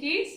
kids.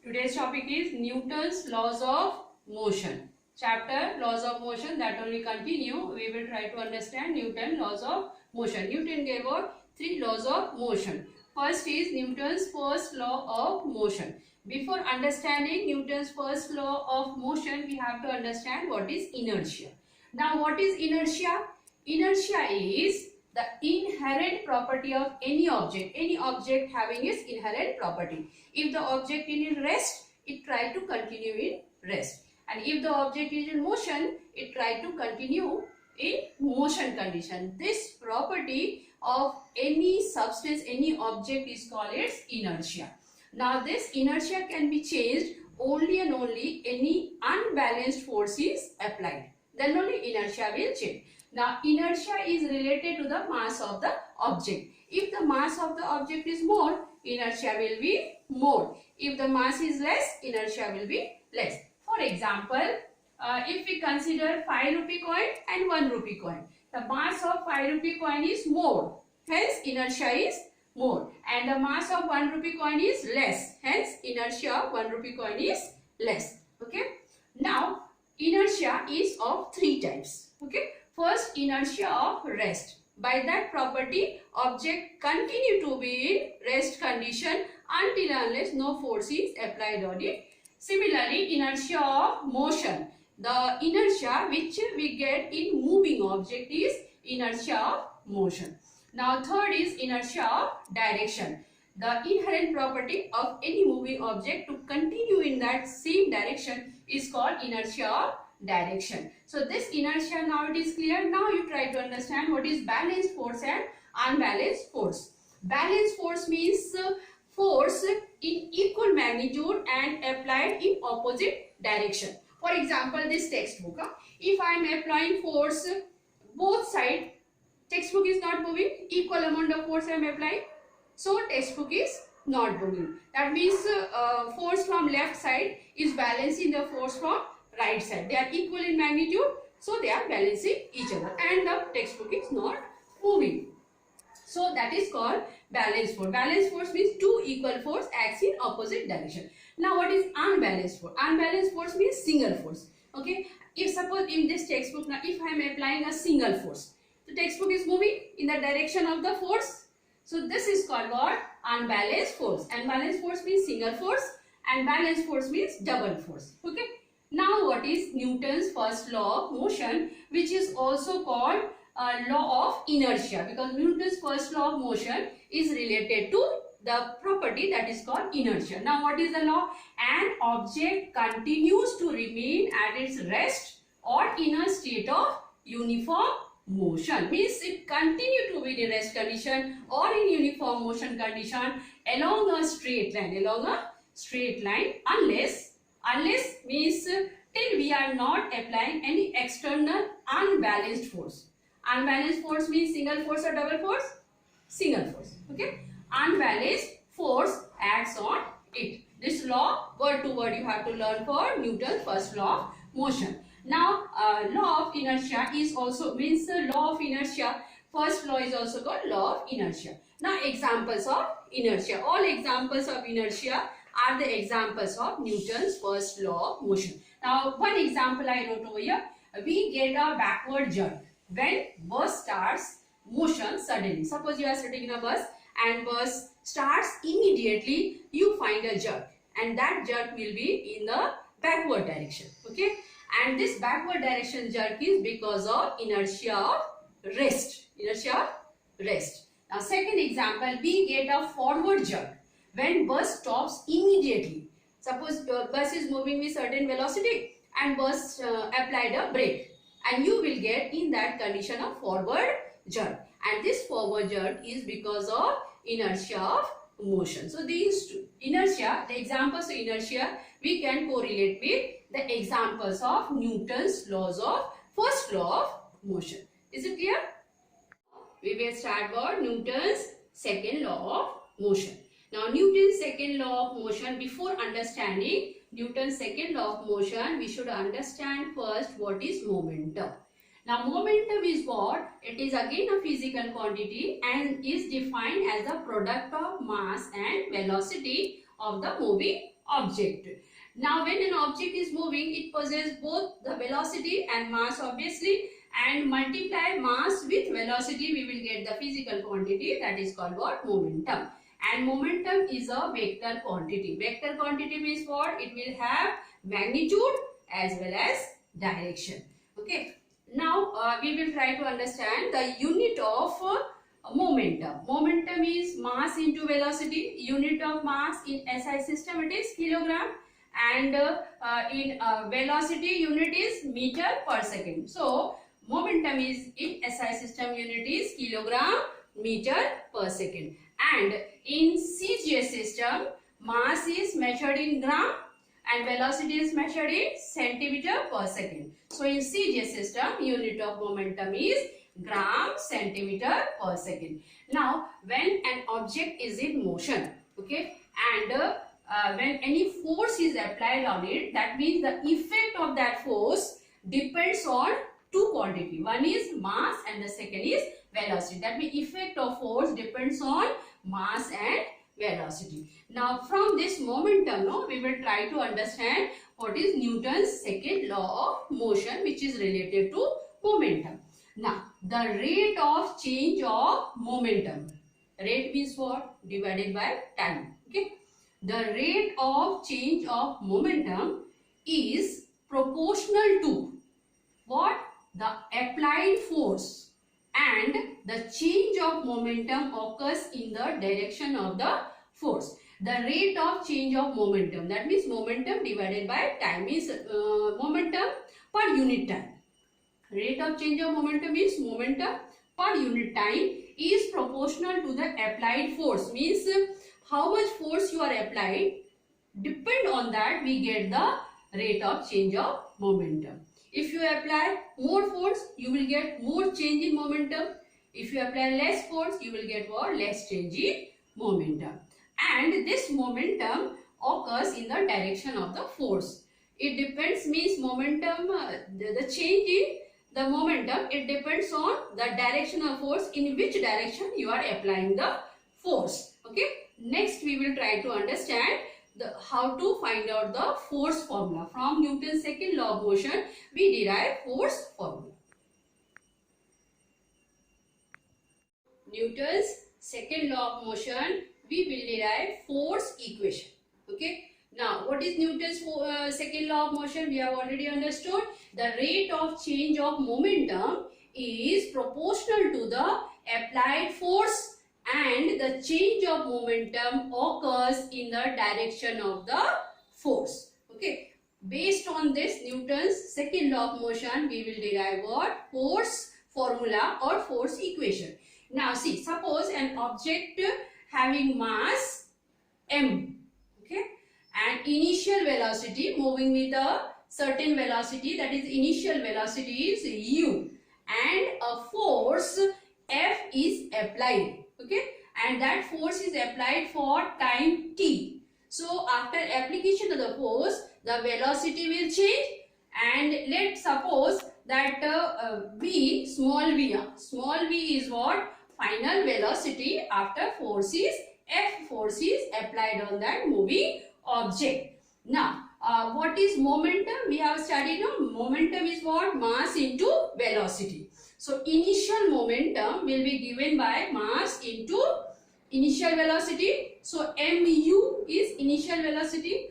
Today's topic is Newton's laws of motion. Chapter laws of motion, that only continue. We will try to understand Newton's laws of motion. Newton gave out 3 laws of motion. First is Newton's first law of motion. Before understanding Newton's first law of motion, we have to understand what is inertia. Now what is inertia? Inertia is the inherent property of any object having its inherent property. If the object is in rest, it try to continue in rest, and if the object is in motion, it try to continue in motion condition. This property of any substance, any object is called its inertia. Now this inertia can be changed only and only any unbalanced force is applied, then only inertia will change. Now inertia is related to the mass of the object. If the mass of the object is more, inertia will be more. If the mass is less, inertia will be less. For example, if we consider 5 rupee coin and 1 rupee coin, the mass of 5 rupee coin is more, hence inertia is more, and the mass of 1 rupee coin is less, hence inertia of 1 rupee coin is less. Okay. Now inertia is of 3 types. Okay. First, inertia of rest. By that property, object continue to be in rest condition until unless no force is applied on it. Similarly, inertia of motion. The inertia which we get in moving object is inertia of motion. Now third is inertia of direction. The inherent property of any moving object to continue in that same direction is called inertia of direction. So this inertia, now it is clear. Now you try to understand what is balanced force and unbalanced force. Balanced force means force in equal magnitude and applied in opposite direction. For example, this textbook. If I am applying force both sides, textbook is not moving, equal amount of force I am applying, so textbook is not moving. That means force from left side is balancing the force from right side. They are equal in magnitude, so they are balancing each other, and the textbook is not moving. So that is called balanced force. Balanced force means 2 equal force acts in opposite direction. Now what is unbalanced force? Unbalanced force means single force. Okay. If suppose in this textbook, now if I am applying a single force, the textbook is moving in the direction of the force. So this is called what? Unbalanced force. Unbalanced force means single force, and balanced force means double force. Okay. Now what is Newton's first law of motion, which is also called law of inertia, because Newton's first law of motion is related to the property that is called inertia. Now what is the law? An object continues to remain at its rest or in a state of uniform motion. Means it continue to be in rest condition or in uniform motion condition along a straight line, unless means till we are not applying any external unbalanced force. Unbalanced force means single force or double force? Single force. Okay. Unbalanced force acts on it. This law, word to word, you have to learn for Newton's first law of motion. Now law of inertia is also means law of inertia. First law is also called law of inertia. Now examples of inertia. All examples of inertia are the examples of Newton's first law of motion. Now one example I wrote over here. We get a backward jerk when bus starts motion suddenly. Suppose you are sitting in a bus and bus starts immediately, you find a jerk, and that jerk will be in the backward direction. Okay, and this backward direction jerk is because of inertia of rest. Now second example, we get a forward jerk when bus stops immediately. Suppose bus is moving with certain velocity and bus applied a brake, and you will get in that condition of forward jerk, and this forward jerk is because of inertia of motion. So these two, inertia, the examples of inertia, we can correlate with the examples of Newton's laws of first law of motion. Is it clear? We will start about Newton's second law of motion. Now Newton's second law of motion, before understanding Newton's second law of motion, we should understand first what is momentum. Now momentum is what? It is again a physical quantity and is defined as the product of mass and velocity of the moving object. Now when an object is moving, it possesses both the velocity and mass obviously, and multiply mass with velocity, we will get the physical quantity, that is called what? Momentum. And momentum is a vector quantity. Vector quantity means what? It will have magnitude as well as direction. Okay. Now we will try to understand the unit of momentum. Momentum is mass into velocity. Unit of mass in SI system, it is kilogram, and in velocity unit is meter per second. So momentum is in SI system unit is kilogram meter per second, and in CGS system mass is measured in gram and velocity is measured in centimeter per second. So in CGS system unit of momentum is gram centimeter per second. Now when an object is in motion, okay, and when any force is applied on it, that means the effect of that force depends on two quantity. One is mass and the second is velocity. That means effect of force depends on mass and velocity. Now from this momentum, we will try to understand what is Newton's second law of motion, which is related to momentum. Now the rate of change of momentum. Rate means what? Divided by time. Okay. The rate of change of momentum is proportional to what? The applied force, and the change of momentum occurs in the direction of the force. The rate of change of momentum, that means momentum divided by time, is momentum per unit time. Rate of change of momentum is momentum per unit time is proportional to the applied force. Means how much force you are applied, depend on that we get the rate of change of momentum. If you apply more force, you will get more change in momentum. If you apply less force, you will get what? Less change in momentum. And this momentum occurs in the direction of the force. It depends, means momentum, the change in the momentum, it depends on the direction of force, in which direction you are applying the force. Okay. Next we will try to understand how to find out the force formula. From Newton's second law of motion, we derive force formula. Newton's second law of motion, we will derive force equation. Okay. Now, what is Newton's second law of motion? We have already understood. The rate of change of momentum is proportional to the applied force, and the change of momentum occurs in the direction of the force. Okay. Based on this Newton's second law of motion, we will derive what? Force formula or force equation. Now see, suppose an object having mass m, okay, and initial velocity moving with a certain velocity, that is initial velocity is u, and a force F is applied, okay, and that force is applied for time t. So after application of the force, the velocity will change, and let's suppose that v, small v is what? Final velocity after force is F, force is applied on that moving object. Now what is momentum? We have studied now. Momentum is what? Mass into velocity. So initial momentum will be given by mass into initial velocity. So mu is initial velocity.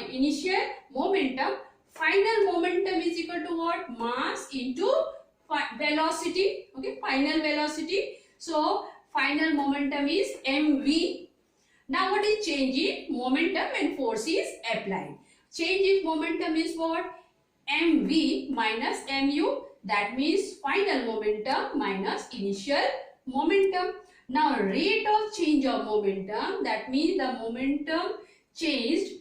Initial momentum. Final momentum is equal to what? Mass into velocity. Okay, final velocity. So final momentum is mv. Now what is change in momentum when force is applied? Change in momentum is what? mv minus mu. That means final momentum minus initial momentum. Now rate of change of momentum, that means the momentum changed,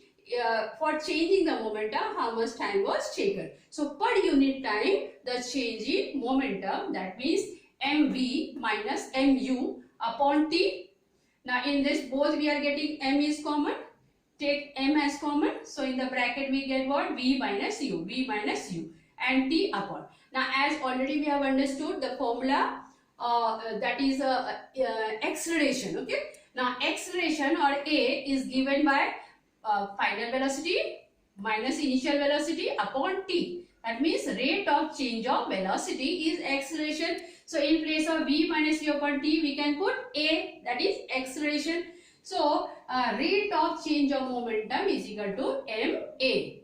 for changing the momentum how much time was taken. So per unit time the change in momentum, that means mv minus mu upon t. Now in this both we are getting m is common, take m as common, so in the bracket we get what? v minus u and t upon. Now as already we have understood the formula, that is acceleration, okay. Now acceleration or A is given by final velocity minus initial velocity upon t. That means rate of change of velocity is acceleration. So in place of v minus v upon t, we can put A, that is acceleration. So rate of change of momentum is equal to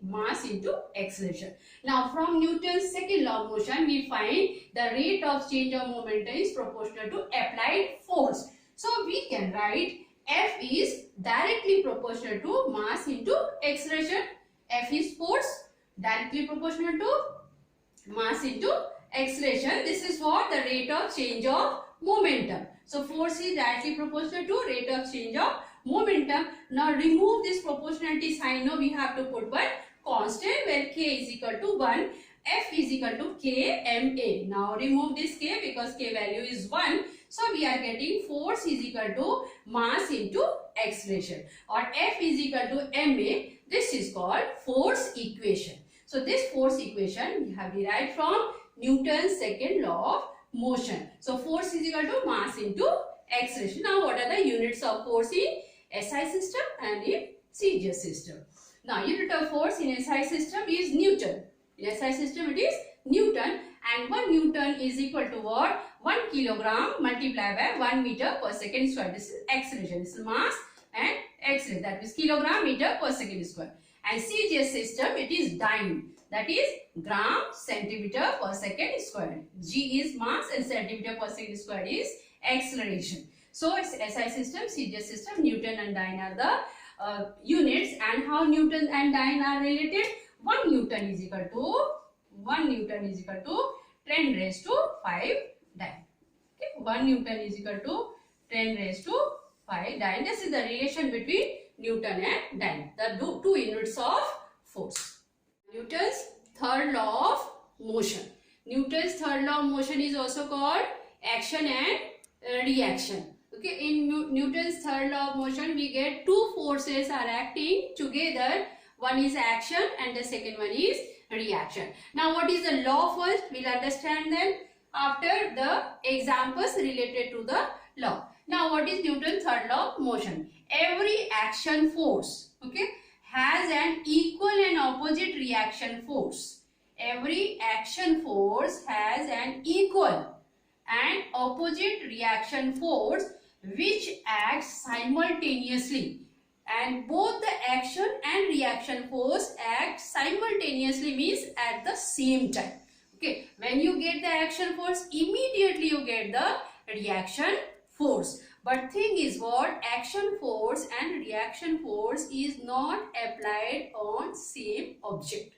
ma, mass into acceleration. Now from Newton's second law of motion, we find the rate of change of momentum is proportional to applied force. So we can write F is directly proportional to mass into acceleration. F is force directly proportional to mass into acceleration. This is for the rate of change of momentum. So force is directly proportional to rate of change of momentum. Now remove this proportionality sign. Now we have to put one constant where k is equal to 1. F is equal to kma. Now remove this k because k value is 1. So we are getting force is equal to mass into acceleration, or F is equal to ma. This is called force equation. So this force equation we have derived from Newton's second law of motion. So force is equal to mass into acceleration. Now what are the units of force in SI system and in CGS system? Now unit of force in SI system is Newton. In SI system it is Newton, and 1 Newton is equal to what? 1 kilogram multiplied by 1 meter per second square. This is acceleration. This is mass and acceleration. That is kilogram meter per second square. And CGS system it is dyne. That is gram centimeter per second square. G is mass and centimeter per second square is acceleration. So it's SI system, CGS system, Newton and dyne are the units. And how Newton and dyne are related? 1 Newton is equal to 10 raised to 5 dyne. Okay, 1 Newton is equal to 10 raised to 5 dyne. This is the relation between Newton and dyne, the two units of force. Newton's third law of motion. Newton's third law of motion is also called action and reaction. Okay, in Newton's third law of motion, we get two forces are acting together. One is action and the second one is reaction. Now what is the law first? We'll understand them after the examples related to the law. Now what is Newton's third law of motion? Every action force, okay, has an equal and opposite reaction force. Every action force has an equal and opposite reaction force which acts simultaneously. And both the action and reaction force act simultaneously, means at the same time. Okay, when you get the action force, immediately you get the reaction force. But thing is what? Action force and reaction force is not applied on same object.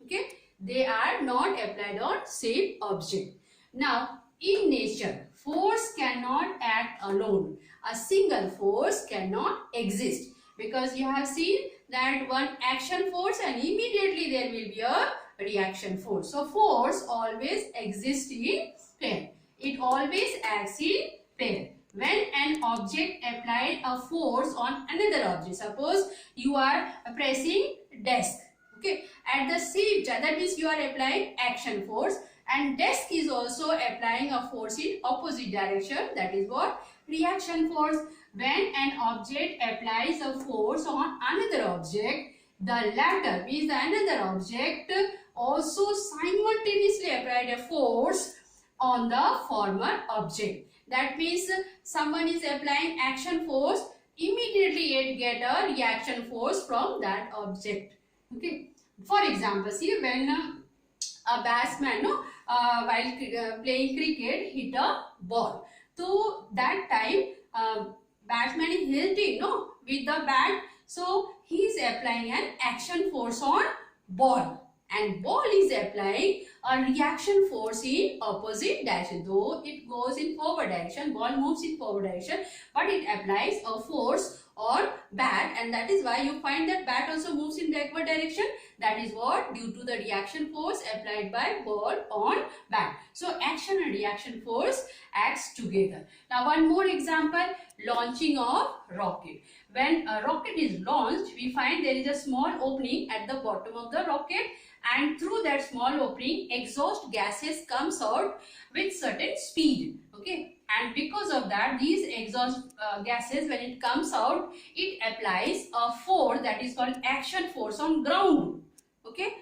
Okay, they are not applied on same object. Now in nature, force cannot act alone. A single force cannot exist, because you have seen that one action force and immediately there will be a reaction force. So force always exists in pair. It always acts in pair. When an object applied a force on another object, suppose you are pressing desk, okay, at the same time, that means you are applying action force, and desk is also applying a force in opposite direction, that is what? Reaction force. When an object applies a force on another object, the latter, means the another object, also simultaneously applied a force on the former object. That means someone is applying action force, immediately it get a reaction force from that object. Okay. For example, see when a batsman while playing cricket hit a ball. So that time batsman is hitting with the bat. So he is applying an action force on ball. And ball is applying a reaction force in opposite direction. Though it goes in forward direction, ball moves in forward direction, but it applies a force on bat, and that is why you find that bat also moves in backward direction. That is what? Due to the reaction force applied by ball on bat. So action and reaction force acts together. Now one more example, launching of rocket. When a rocket is launched, we find there is a small opening at the bottom of the rocket, and through that small opening exhaust gases comes out with certain speed. Okay, and because of that, these exhaust gases, when it comes out, it applies a force that is called action force on ground. Okay,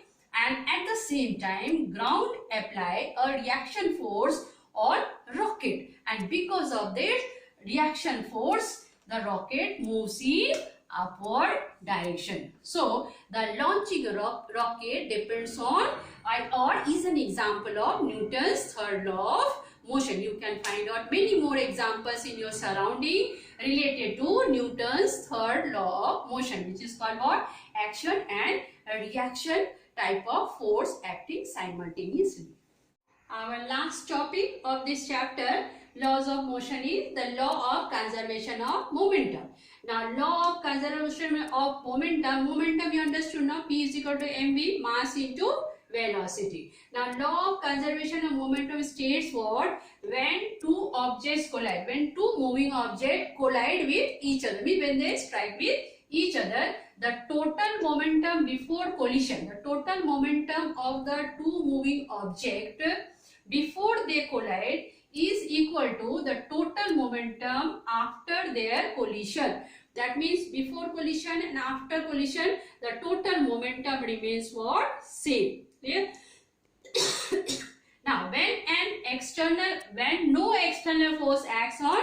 and at the same time, ground apply a reaction force on rocket, and because of this reaction force, the rocket moves in upward direction. So the launching rocket depends on or is an example of Newton's third law of motion. You can find out many more examples in your surrounding related to Newton's third law of motion, which is called what? Action and reaction type of force acting simultaneously. Our last topic of this chapter, laws of motion, is the law of conservation of momentum. Now, law of conservation of momentum you understood now, P is equal to mv, mass into velocity. Now, law of conservation of momentum states what? When two objects collide, when two moving objects collide with each other, means when they strike with each other, the total momentum before collision, the total momentum of the two moving objects before they collide is equal to the total momentum after their collision. That means before collision and after collision, the total momentum remains what? Same. Clear? Now, when no external force acts on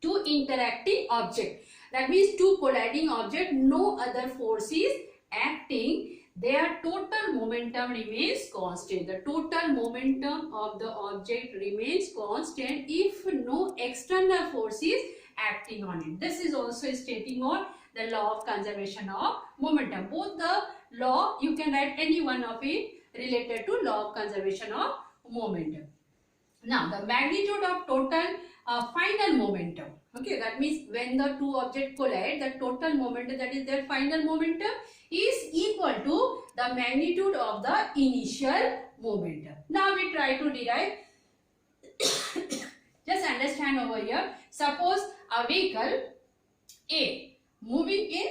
two interacting objects, that means two colliding objects, no other force is acting, their total momentum remains constant. The total momentum of the object remains constant if no external force is acting on it. This is also stating on the law of conservation of momentum. Both the law, you can write any one of it related to law of conservation of momentum. Now, the magnitude of total final momentum. Okay, that means when the two objects collide, the total momentum, that is their final momentum, is equal to the magnitude of the initial momentum. Now we try to derive. Just understand over here. Suppose a vehicle A moving in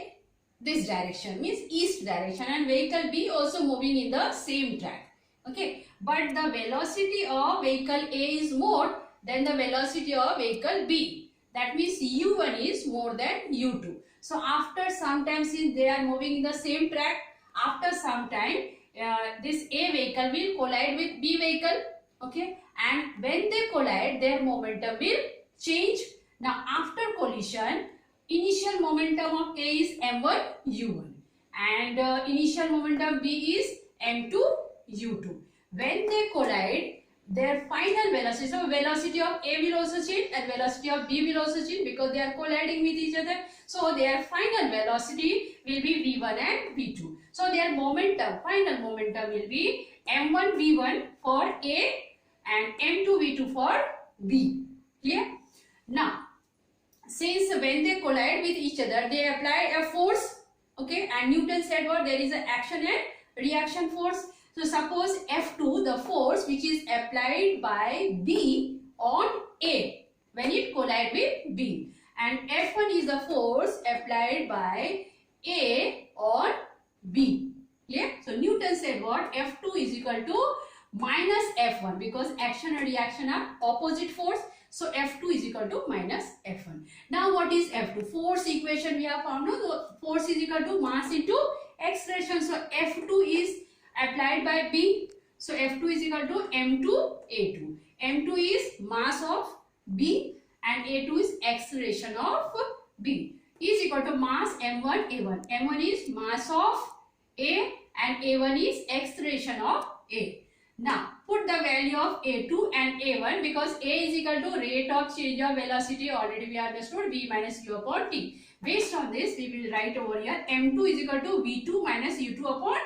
this direction, means east direction, and vehicle B also moving in the same track. Okay, but the velocity of vehicle A is more than the velocity of vehicle B. That means u1 is more than u2. So after some time, since they are moving in the same track, after some time this A vehicle will collide with B vehicle. Okay, and when they collide, their momentum will change. Now after collision, initial momentum of A is m1 u1 and initial momentum B is m2 u2. When they collide, their final velocity, so velocity of A will also change and velocity of B will also change because they are colliding with each other. So their final velocity will be v1 and v2. So their momentum, final momentum will be m1 v1 for A and m2 v2 for B. Clear? Now, since when they collide with each other, they apply a force. Okay, and Newton said what? There is an action and reaction force. So suppose F2, the force which is applied by B on A when it collides with B, and F1 is the force applied by A on B. Yeah? So Newton said what? F2 is equal to minus F1 because action and reaction are opposite force. So F2 is equal to minus F1. Now what is F2? Force equation we have found. No, force is equal to mass into acceleration. So F2 is applied by B. So F2 is equal to m2 A2. m2 is mass of B and A2 is acceleration of B is equal to mass m1 A1. m1 is mass of A and A1 is acceleration of A. Now put the value of A2 and A1 because A is equal to rate of change of velocity, already we understood, V minus U upon T. Based on this, we will write over here m2 is equal to V2 minus U2 upon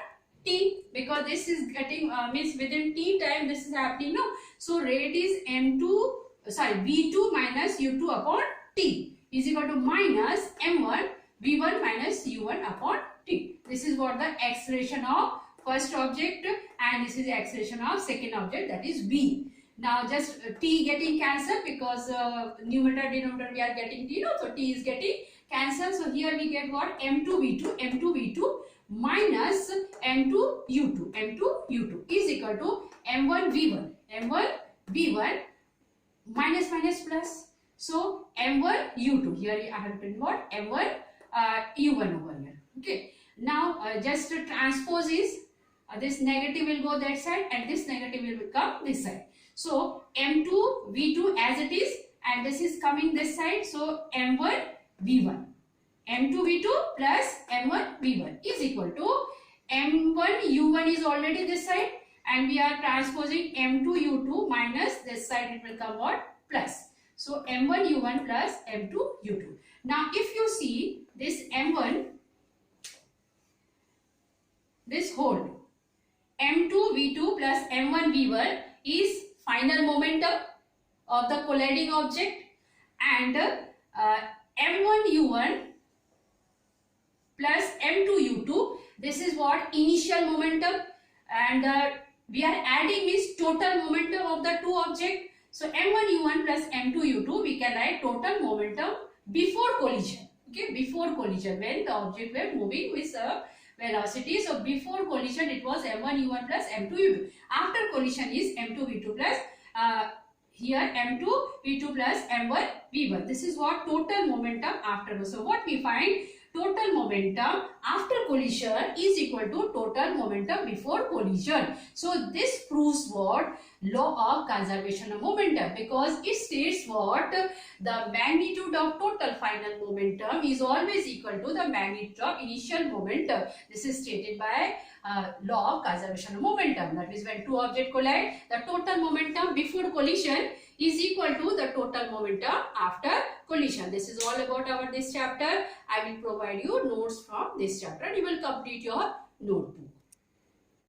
T, because this is getting means within T time this is happening, no? So rate is V2 minus U2 upon T is equal to minus M1 V1 minus U1 upon T. This is what the acceleration of first object and this is the acceleration of second object, that is V. Now just T getting cancelled because numerator denominator we are getting T, no? So T is getting cancelled. So here we get what? M2V2 minus M2U2 is equal to M1V1 minus minus plus. So m1 u2. Here I have written what? m1 u1 over here. Okay. Now just transpose is this negative will go that side and this negative will come this side. So m2 v2 as it is, and this is coming this side. So m1 v1. m2 v2 plus m1 v1 is equal to m1 u1 is already this side, and we are transposing m2 u2 minus this side, it will come what? Plus. So m1 u1 plus m2 u2. Now if you see this m1, this hold, m2 v2 plus m1 v1 is final momentum of the colliding object, and m1 u1 plus m2 u2, this is what? Initial momentum, and we are adding this total momentum of the two objects. So m1 u1 plus m2 u2, we can write total momentum before collision. Okay, before collision, when the object were moving with velocity. So before collision it was m1 u1 plus m2 u2. After collision is m2 v2 plus here m2 v2 plus m1 v1. This is what? Total momentum after. So what we find? Total momentum after collision is equal to total momentum before collision. So this proves what? Law of conservation of momentum, because it states what? The magnitude of total final momentum is always equal to the magnitude of initial momentum. This is stated by law of conservation of momentum. That is, when two objects collide, the total momentum before collision is equal to the total momentum after collision. This is all about our this chapter. I will provide you notes from this chapter. You will complete your notebook.